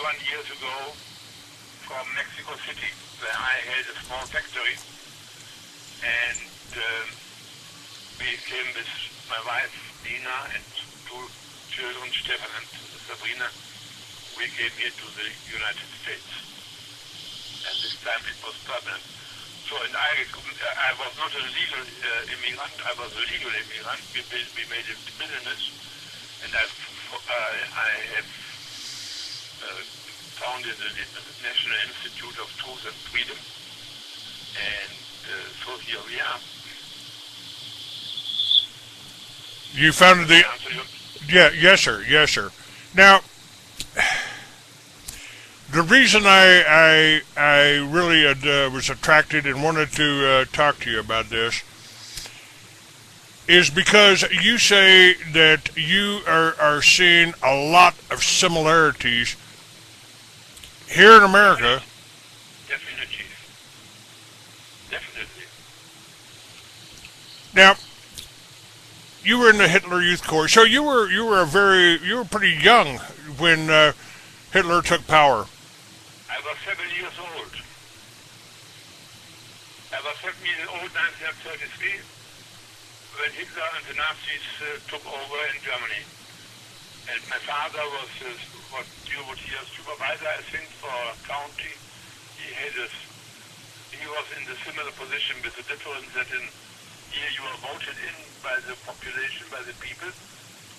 21 years ago from Mexico City, where I had a small factory, and we came with my wife Dina and two children, Stefan and Sabrina. We came here to the United States, and this time it was permanent. So, and I was not a legal immigrant, I was a legal immigrant. We made a business, and I have founded the National Institute of Truth and Freedom, and so here we are. You founded the... Yes, sir. Now, the reason I really was attracted and wanted to talk to you about this is because you say that you are seeing a lot of similarities here in America. Definitely. Now, you were in the Hitler Youth Corps, so you were pretty young when Hitler took power. I was 7 years old. I was 7 years old in 1933 when Hitler and the Nazis took over in Germany. And my father was what you would hear supervisor, I think, for a county. He was in the similar position with the difference that in here you are voted in by the population, by the people,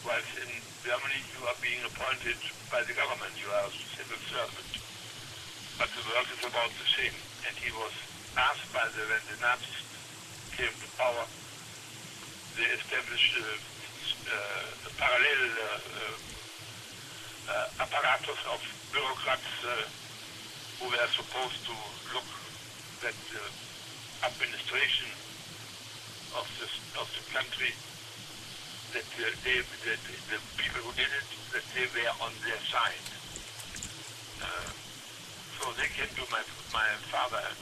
whilst in Germany you are being appointed by the government. You are a civil servant. But the work is about the same. And he was asked when the Nazis came to power, they established a parallel apparatus of bureaucrats who were supposed to look at the administration of the country, that the people who did it, that they were on their side. So they came to my father and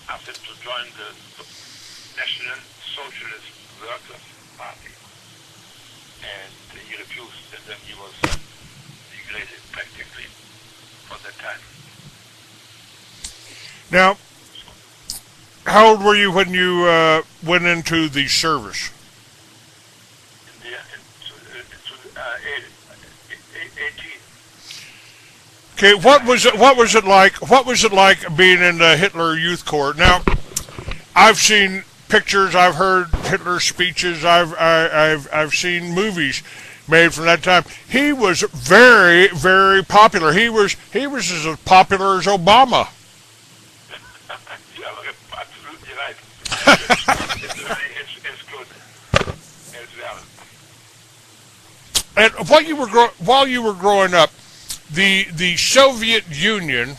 asked him to join the National Socialist Workers Party, and he refused, and then he was degraded practically for that time. Now, how old were you when you went into the service? 18. Okay, what was it like being in the Hitler Youth Corps? Now, I've seen pictures, I've heard Hitler speeches, I've seen movies made from that time. He was very, very popular. He was as popular as Obama. Yeah, absolutely right. It's good as well. And while you were growing up, the Soviet Union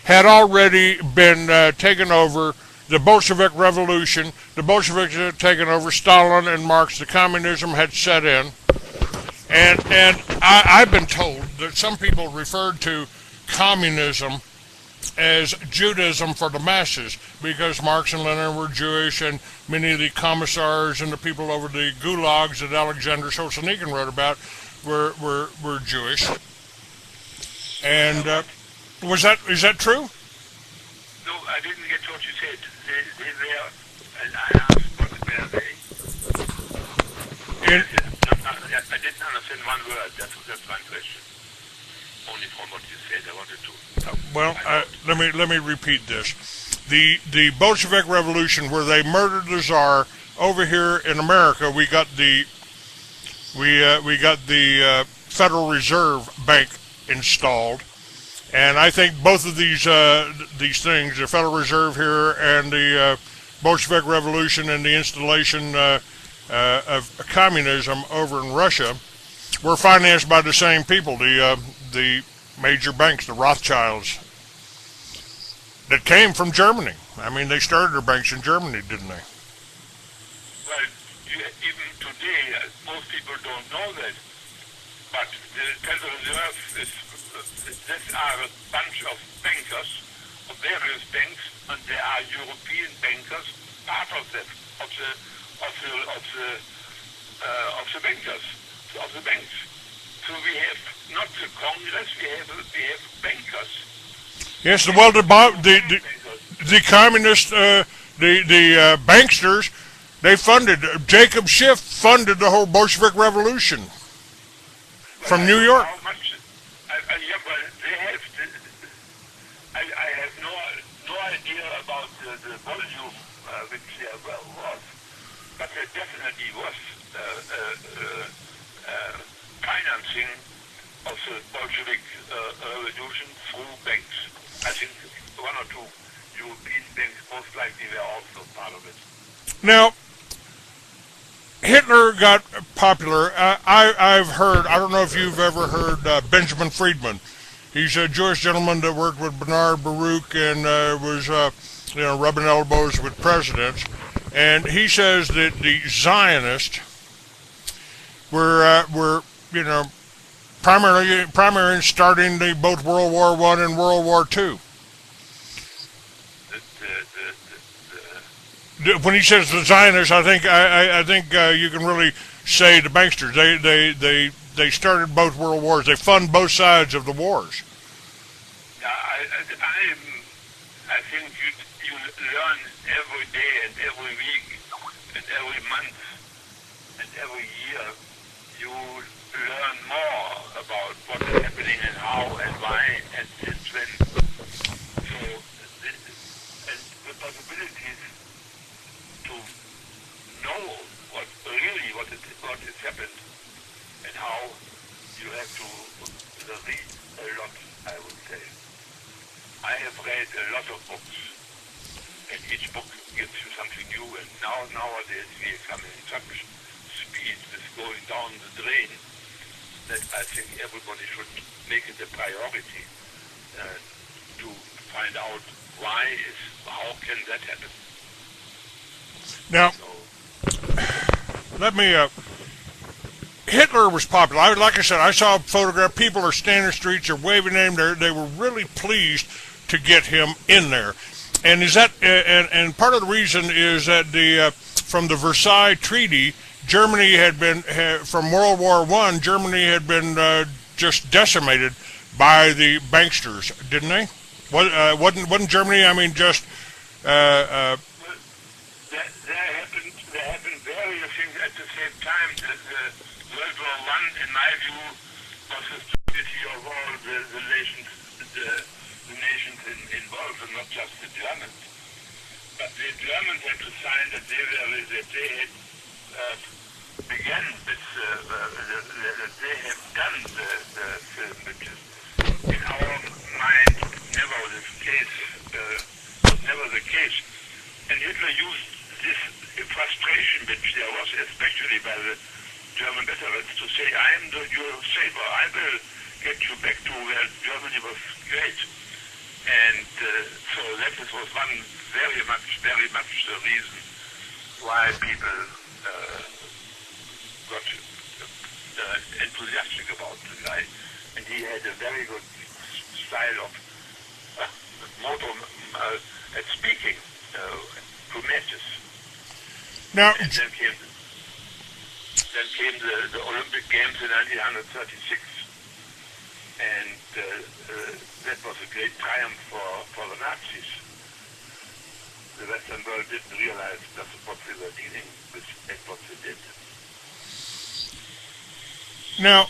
had already been taken over. The Bolshevik Revolution, the Bolsheviks had taken over. Stalin and Marx, the communism had set in, and I've been told that some people referred to communism as Judaism for the masses, because Marx and Lenin were Jewish, and many of the commissars and the people over the gulags that Alexander Solzhenitsyn wrote about were Jewish. And is that true? No, I didn't get what you said. They were, and I asked what were they. I didn't understand one word. That's one question. Only from what you said, I wanted to. Well, let me repeat this. The Bolshevik Revolution, where they murdered the Tsar, over here in America, we got the Federal Reserve Bank installed. And I think both of these things, the Federal Reserve here and the Bolshevik Revolution and the installation of communism over in Russia, were financed by the same people, the major banks, the Rothschilds, that came from Germany. I mean, they started their banks in Germany, didn't they? Well, even today, most people don't know that, but the Federal Reserve these are a bunch of bankers, of various banks, and there are European bankers, part of the bankers, of the banks. So we have not the Congress we have bankers. Yes, well, the communist, the banksters, they funded, Jacob Schiff funded the whole Bolshevik Revolution from New York. How much? Yeah, well, they have. I have no idea about the volume which there was, but there definitely was financing of the Bolshevik revolution through banks. I think one or two European banks most likely were also part of it. Now, Hitler got popular. I've heard, I don't know if you've ever heard Benjamin Friedman. He's a Jewish gentleman that worked with Bernard Baruch and was, rubbing elbows with presidents. And he says that the Zionists were primary in starting both World War I and World War II. When he says the Zionists, I think you can really say the banksters. They started both world wars. They fund both sides of the wars. I think you learn every day and every week and every month and every year. You learn more about what is happening and how and why and since when. So, and the possibilities to know what has happened and how you have to read a lot, I would say. I have read a lot of books, and each book gives you something new, and nowadays we are coming in such speed with going down the drain that I think everybody should make it a priority to find out how can that happen. Now, let me, Hitler was popular. Like I said, I saw a photograph. People are standing in the streets, they're waving at him. They were really pleased to get him in there. And is that, and part of the reason is that from the Versailles Treaty, Germany had been, from World War I, Germany had been just decimated by the banksters, didn't they? Wasn't Germany, just... There happened various things at the same time. World War I, in my view, was the stupidity of all the nations, the nations involved, and not just the Germans. But the Germans had to sign that they had begun this, that they have done the film, which is, in our mind, never the case. And Hitler used this frustration which there was, especially by the German veterans, to say, I am your savior, I will get you back to where Germany was great. And so that was one very much the reason why people got enthusiastic about the guy. And he had a very good style of motto at speaking to matches. Now, and then came the Olympic Games in 1936, and that was a great triumph for the Nazis. The Western world didn't realize just what they were dealing with and what they did. Now,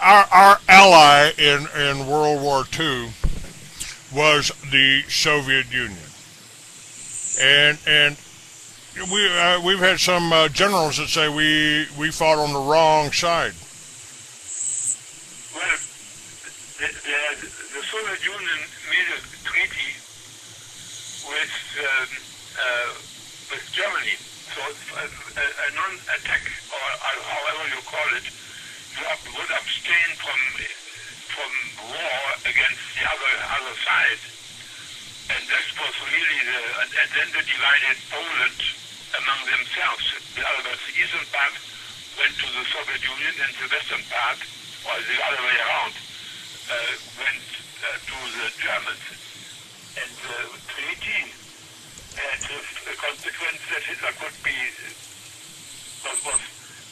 our ally in World War II was the Soviet Union, and we've had some generals that say we fought on the wrong side. Well, the Soviet Union made a treaty with Germany, so a non-attack, or however you call it, would abstain from war against the other side, and that was really and then they divided Poland among themselves. The eastern part went to the Soviet Union, and the western part, or the other way around, went to the Germans. And the treaty had the consequence that Hitler was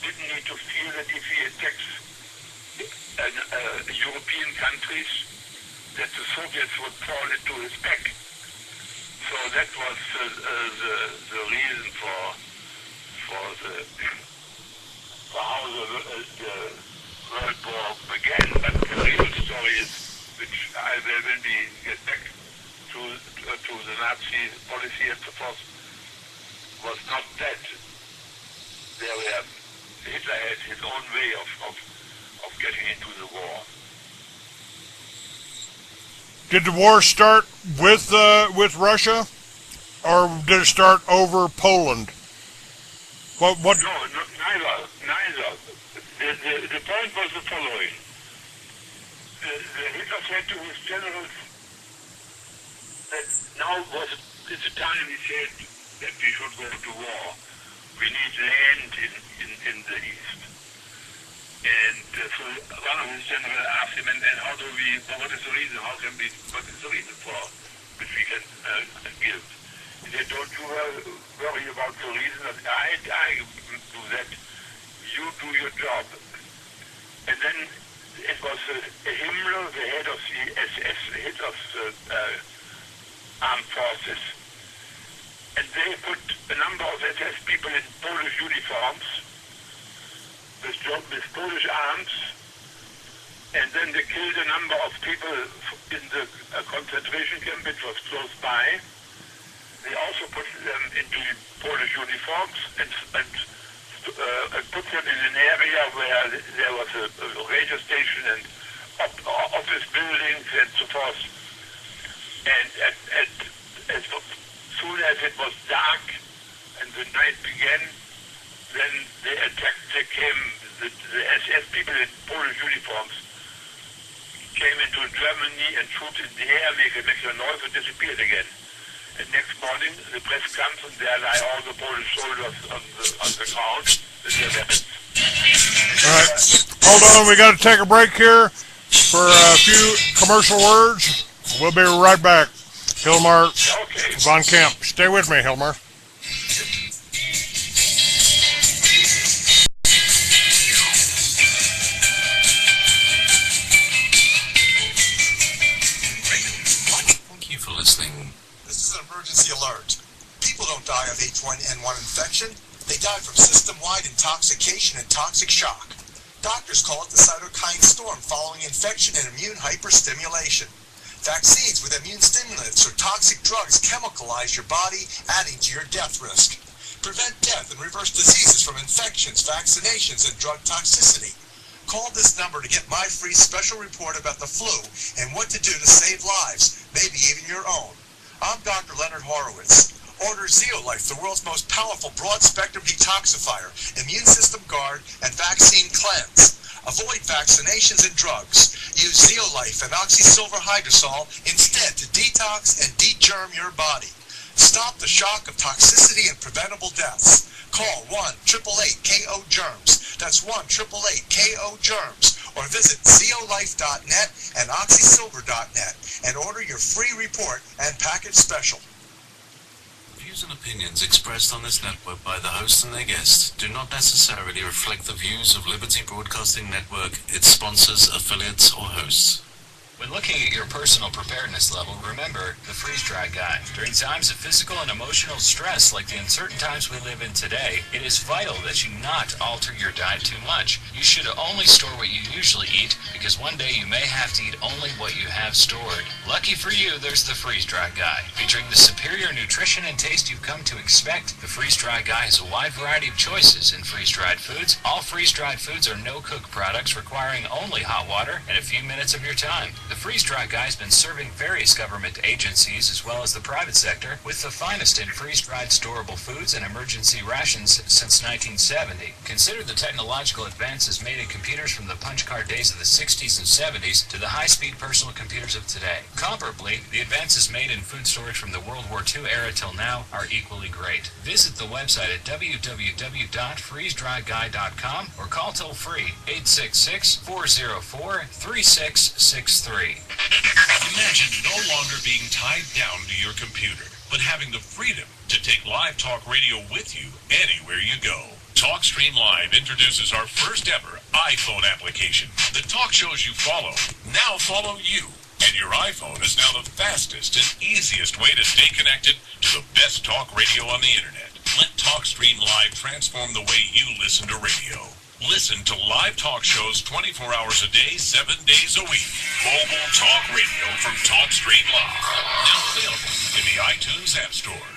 didn't need to fear that if he attacks European countries, that the Soviets would fall into his back. So that was the reason for how the World War began. But the real story is, which I will when we get back to the Nazi policy and so forth, was not that. Hitler had his own way of getting into the war. Did the war start with Russia, or did it start over Poland? What? No, neither. The point was the following. Hitler said to his generals that now is the time, he said, that we should go to war. We need land in the east. And so one of his generals asked him, and what is the reason? What is the reason for which we can give? He said, don't you worry about the reason. I do that. You do your job. And then it was Himmler, the head of the SS, the head of the armed forces. And they put a number of SS people in Polish uniforms with Polish arms, and then they killed a number of people in the concentration camp which was close by. They also put them into Polish uniforms and put them in an area where there was a radio station and office buildings and so forth. And as soon as it was dark and the night began, then they attacked. The SS people in Polish uniforms came into Germany and shoot in the air, make a noise and disappeared again. And next morning, the press comes and there lie all the Polish soldiers on the ground with their weapons. All right, hold on. We got to take a break here for a few commercial words. We'll be right back. Hilmar von Camp. Stay with me, Hilmar. Alert. People don't die of H1N1 infection. They die from system-wide intoxication and toxic shock. Doctors call it the cytokine storm following infection and immune hyperstimulation. Vaccines with immune stimulants or toxic drugs chemicalize your body, adding to your death risk. Prevent death and reverse diseases from infections, vaccinations, and drug toxicity. Call this number to get my free special report about the flu and what to do to save lives, maybe even your own. I'm Dr. Leonard Horowitz. Order Zeolife, the world's most powerful broad-spectrum detoxifier, immune system guard, and vaccine cleanse. Avoid vaccinations and drugs. Use Zeolife and oxysilver hydrosol instead to detox and degerm your body. Stop the shock of toxicity and preventable deaths. Call 1-888-KO-GERMS. That's 1-888-KO-GERMS. Or visit zeolife.net and oxysilver.net and order your free report and package special. Views and opinions expressed on this network by the hosts and their guests do not necessarily reflect the views of Liberty Broadcasting Network, its sponsors, affiliates, or hosts. When looking at your personal preparedness level, remember the freeze-dry guide. During times of physical and emotional stress like the uncertain times we live in today, it is vital that you not alter your diet too much. You should only store what you usually eat, because one day you may have to eat only what you have stored. Lucky for you, there's the freeze-dry guide. Featuring the superior nutrition and taste you've come to expect, the freeze-dry guide has a wide variety of choices in freeze-dried foods. All freeze-dried foods are no-cook products requiring only hot water and a few minutes of your time. The freeze-dry guide has been serving various government agencies as well as the private sector with the finest in freeze-dried storable foods and emergency rations since 1970. Consider the technological advances made in computers from the punch card days of the 60s and 70s to the high-speed personal computers of today. Comparably, the advances made in food storage from the World War II era till now are equally great. Visit the website at www.freezedryguide.com or call toll-free 866-404-3663. Imagine no longer being tied down to your computer, but having the freedom to take live talk radio with you anywhere you go. TalkStream Live introduces our first ever iPhone application. The talk shows you follow now follow you. And your iPhone is now the fastest and easiest way to stay connected to the best talk radio on the internet. Let TalkStream Live transform the way you listen to radio. Listen to live talk shows 24 hours a day, 7 days a week. Mobile talk radio from TalkStream Live. Now available in the iTunes App Store.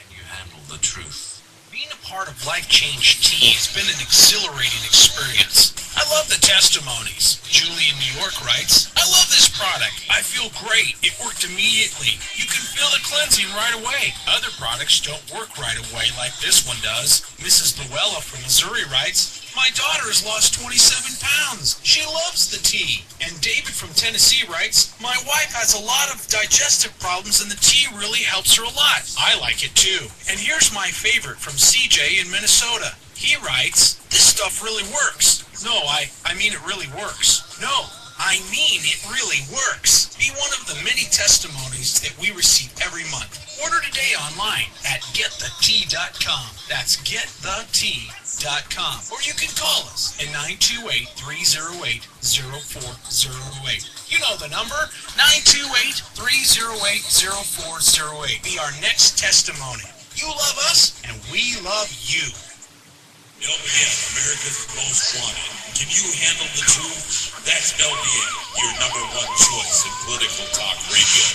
And you handle the truth. Being a part of Life Change Tea has been an exhilarating experience. I love the testimonies. Julie in New York writes, I love this product. I feel great. It worked immediately. You can feel the cleansing right away. Other products don't work right away like this one does. Mrs. Luella from Missouri writes, my daughter has lost 27 pounds. She loves the tea. And David from Tennessee writes, my wife has a lot of digestive problems and the tea really helps her a lot. I like it too. And here's my favorite from CJ in Minnesota. He writes, this stuff really works. No, I mean it really works. No, I mean it really works. Be one of the many testimonies that we receive every month. Order today online at getthetea.com. That's getthetea.com. Or you can call us at 928-308-0408. You know the number, 928-308-0408. Be our next testimony. You love us, and we love you. LBN, America's Most Wanted. Can you handle the truth? That's LBN, your number one choice in political talk radio.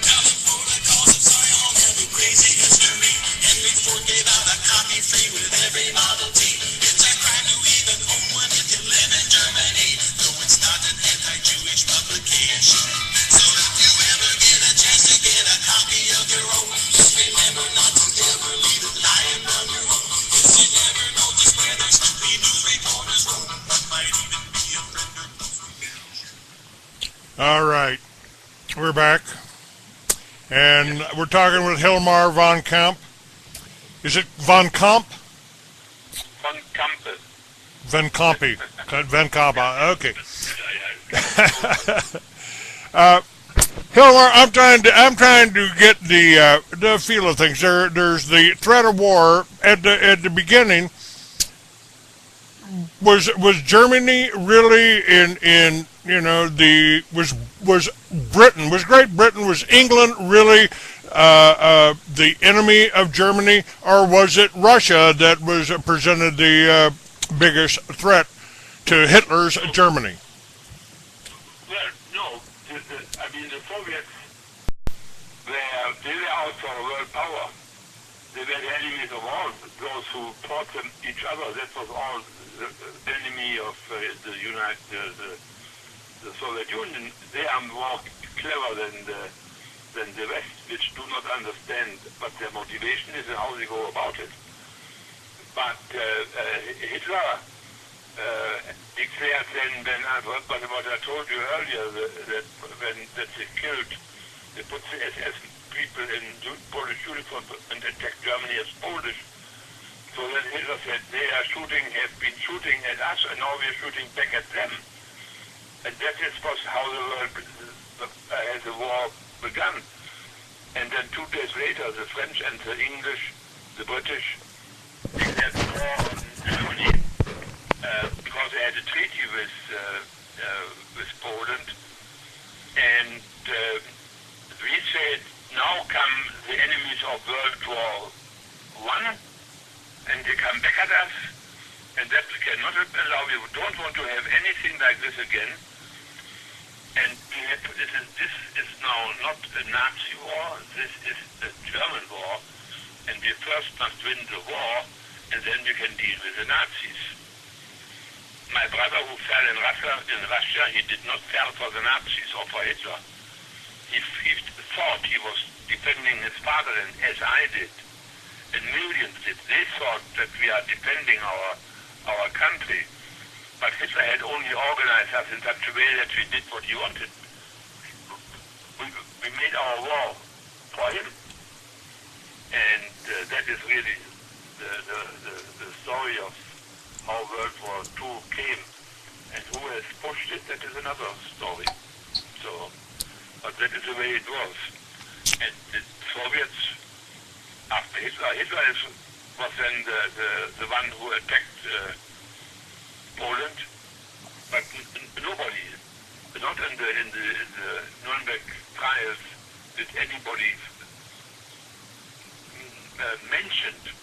Now the protocols of Zion have a crazy history. Henry Ford gave out a copy free with every Model T. It's a crime to even own one if you live in Germany, though it's not an anti-Jewish publication. So if you ever get a chance to get a copy of your own, remember not to ever leave it lying on your own. Cause you never know just where those stupid news reporters roam. One might even be a friend or both. All right, we're back, and we're talking with Hilmar von Campe. Is it von Campe? Von Campe. Von Campe. Von Campe. Okay. Hilmar, I'm trying to get the feel of things. There's the threat of war at the beginning. Was Germany really in was Britain, was Great Britain, was England really the enemy of Germany, or was it Russia that was presented the biggest threat to Hitler's Germany? Well, no. I mean, the Soviets, they were out for world power. They were the enemies of all those who fought them each other. That was all the enemy of the Soviet Union. They are more clever than the West, which do not understand what their motivation is and how they go about it. But Hitler declared then, what I told you earlier, that they killed, they put the SS people in Polish uniform and attacked Germany as Polish. So then Hitler said, they have been shooting at us, and now we are shooting back at them. And that was how the world, as the war began. And then 2 days later, the French and the English, the British, declared war on Germany because they had a treaty with Poland. And we said, now come the enemies of World War I, and they come back at us, and that we cannot allow. We don't want to have anything like this again. And this is now not a Nazi war, this is a German war, and we first must win the war, and then we can deal with the Nazis. My brother who fell in Russia, he did not fall for the Nazis or for Hitler. He thought he was defending his fatherland, as I did, and millions did. They thought that we are defending our country. But Hitler had only organized us in such a way that we did what he wanted. We made our war for him. And that is really the story of how World War II came. And who has pushed it, that is another story. So, but that is the way it was. And Soviets, after Hitler was then the one who attacked Poland, but nobody, not in the Nuremberg trials, did anybody mentioned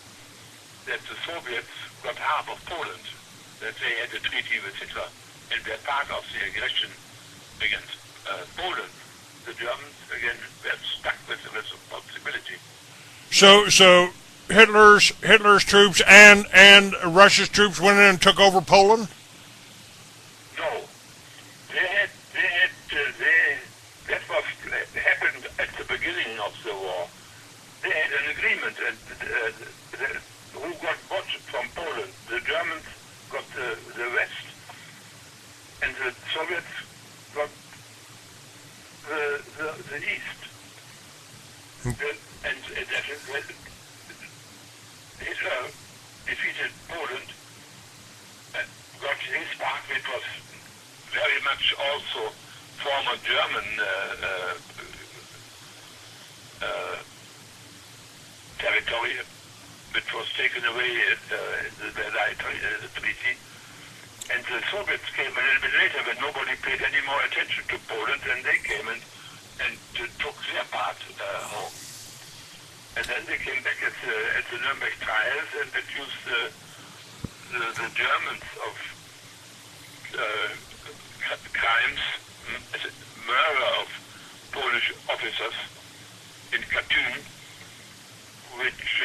that the Soviets got half of Poland, that they had a treaty with Hitler, and were part of the aggression against Poland. The Germans, again, were stuck with the responsibility. So Hitler's troops and Russia's troops went in and took over Poland? No. That was happened at the beginning of the war. They had an agreement, and who got what from Poland? The Germans got the west, and the Soviets got the east. And Hitler defeated Poland, got his part, which was very much also former German territory, which was taken away in the Versailles Treaty. And the Soviets came a little bit later, but nobody paid any more attention to Poland, and they came and took their part home. And then they came back at the Nuremberg trials and accused the Germans of crimes, murder of Polish officers in Katyn, which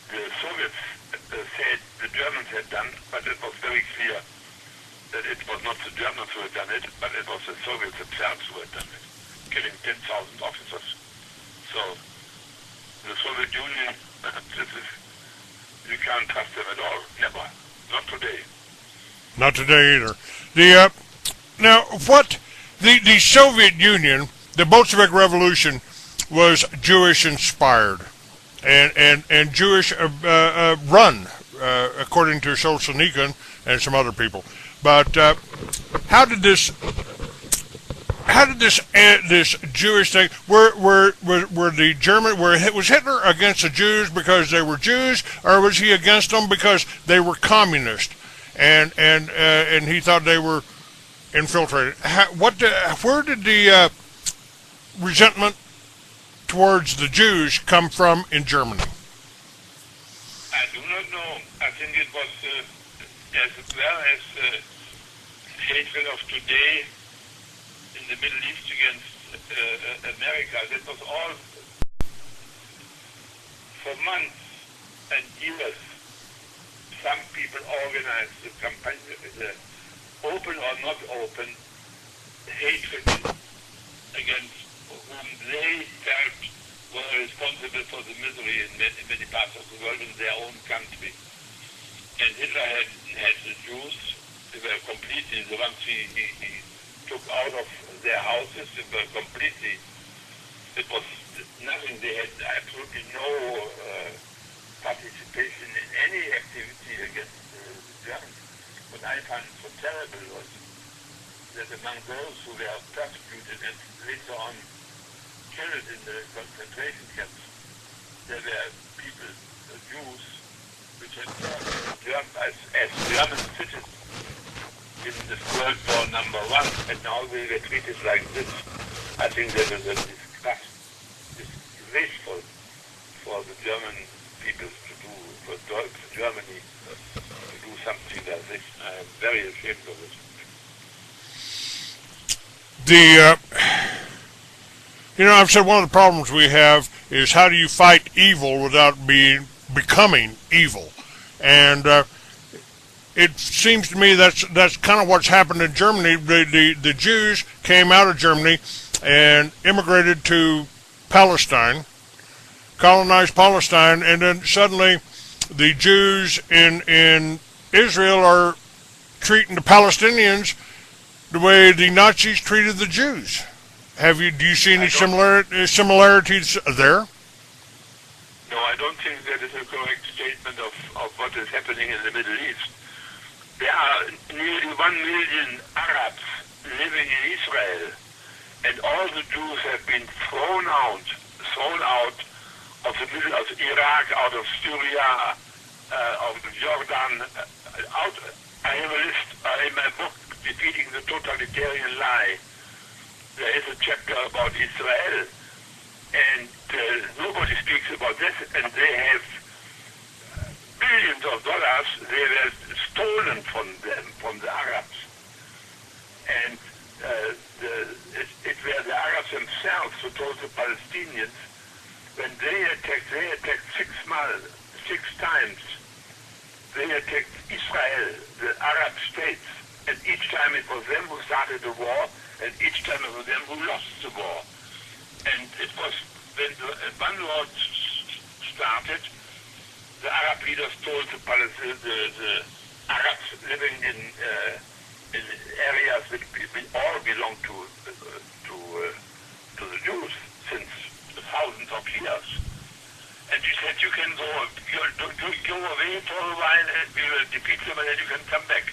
the Soviets said the Germans had done, but it was very clear that it was not the Germans who had done it, but it was the Soviets themselves who had done it, killing 10,000 officers. So the Soviet Union, you can't trust them at all, never, not today. Not today either. The Soviet Union, the Bolshevik Revolution, was Jewish inspired and Jewish run, according to Solzhenitsyn and some other people. But how did this Jewish thing? Was Hitler against the Jews because they were Jews, or was he against them because they were communist, and he thought they were infiltrated? Where did the resentment towards the Jews come from in Germany? I do not know. I think it was as well as hatred of today in the Middle East against America. That was all for months and years. Some people organized the campaign, the open or not open hatred against whom they felt were responsible for the misery in many parts of the world in their own country. And Hitler had the Jews. They were completely, the ones he took out of their houses, they were completely, it was nothing, they had absolutely no participation in any activity against the Germans. What I found so terrible was that among those who were persecuted and later on killed in the concentration camps, there were people, Jews, which had served as German citizens in the World War #1, and now they were treated like this. I think that is a disgraceful for the German people to do, for Germany to do something like this. I am very ashamed of it. I've said one of the problems we have is how do you fight evil without becoming evil, and it seems to me that's kind of what's happened in Germany. The Jews came out of Germany and immigrated to Palestine, colonized Palestine, and then suddenly the Jews in Israel are treating the Palestinians the way the Nazis treated the Jews. Do you see any similarities there? No, I don't think that is a correct statement of what is happening in the Middle East. There are nearly 1 million Arabs living in Israel, and all the Jews have been thrown out of the Middle, of Iraq, out of Syria, of Jordan. I have a list in my book, Defeating the Totalitarian Lie. There is a chapter about Israel, and nobody speaks about this, and they have billions of dollars. They were stolen from them, from the Arabs. And it were the Arabs themselves who told the Palestinians, when they attacked 6 times. They attacked Israel, the Arab states, and each time it was them who started the war, and each time it was them who lost the war. And it was when one war started, the Arab leaders told the Arabs living in areas which all belong to the Jews since thousands of years. And she said, you can go away for a while and we will defeat them and then you can come back.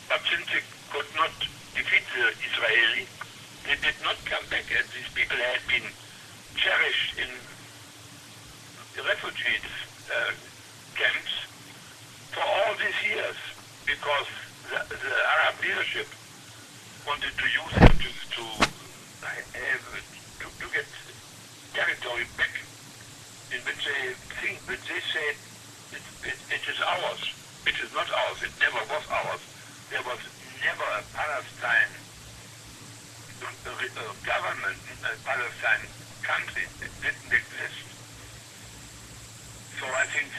But since they could not defeat the Israeli, they did not come back, and these people had been cherished in refugee camps for all these years because the Arab leadership wanted to use them to get territory back in which they said it is ours. It is not ours. It never was ours. There was never a Palestine government, a Palestine country. It didn't exist. So I think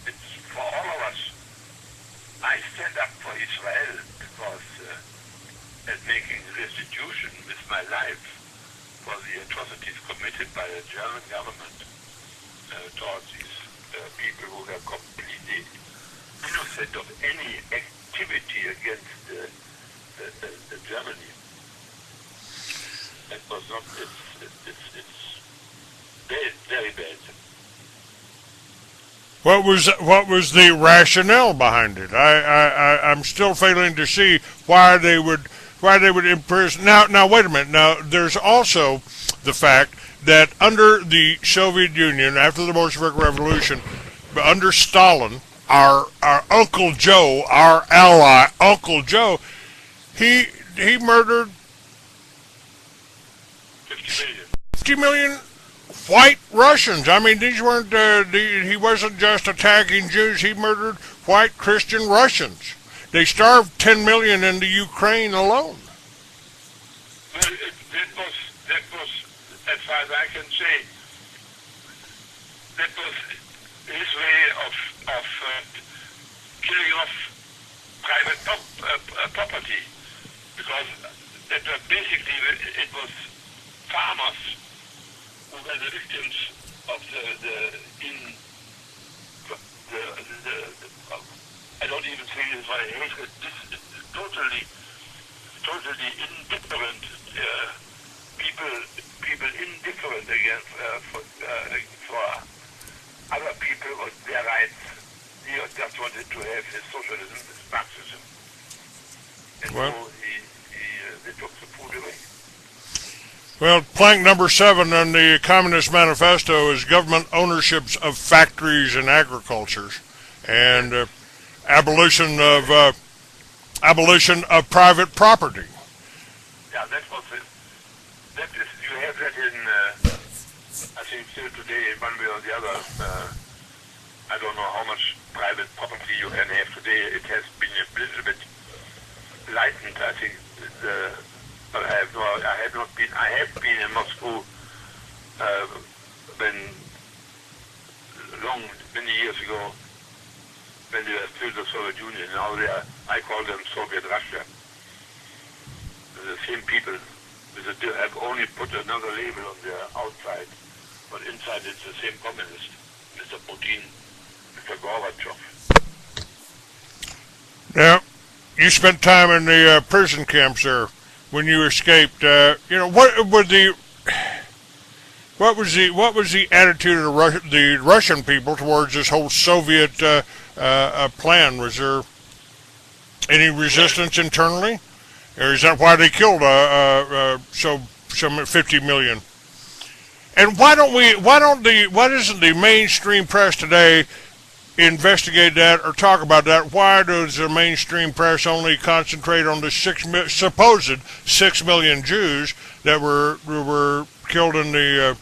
it's for all of us. I stand up for Israel because and making restitution with my life for the atrocities committed by the German government towards these people who were completely innocent of any activity against Germany. That was not. It's very, very bad. What was the rationale behind it? I'm still failing to see why they would imprison. Now wait a minute. Now there's also the fact that under the Soviet Union, after the Bolshevik Revolution, under Stalin, our Uncle Joe, our ally, Uncle Joe, he murdered 50 million white Russians. I mean, these weren't. He wasn't just attacking Jews. He murdered white Christian Russians. They starved 10 million in the Ukraine alone. Well, that was, as far as I can say, that was his way of killing off private property, because that was basically it was farmers who were the victims of I don't even think it's my hatred. This is totally indifferent people indifferent against for other people or their rights. He just wanted to have his socialism, his Marxism, and so they took the food away. Well, plank number 7 on the Communist Manifesto is government ownerships of factories and agriculture, and abolition of private property. Yeah, that was it. That is, you have that in, I think still today, one way or the other. I don't know how much private property you can have today. It has been a little bit lightened, I think. But I have been in Moscow many years ago, when they were still the Soviet Union. Now I call them Soviet Russia. They're the same people. They have only put another label on their outside, but inside it's the same communist. Mr. Putin, Mr. Gorbachev. Now, you spent time in the prison camps there when you escaped. What was the attitude of the Russian people towards this whole Soviet plan? Was there any resistance internally, or is that why they killed some 50 million? And why doesn't the mainstream press today investigate that or talk about that? Why does the mainstream press only concentrate on the supposed 6 million Jews that were killed in the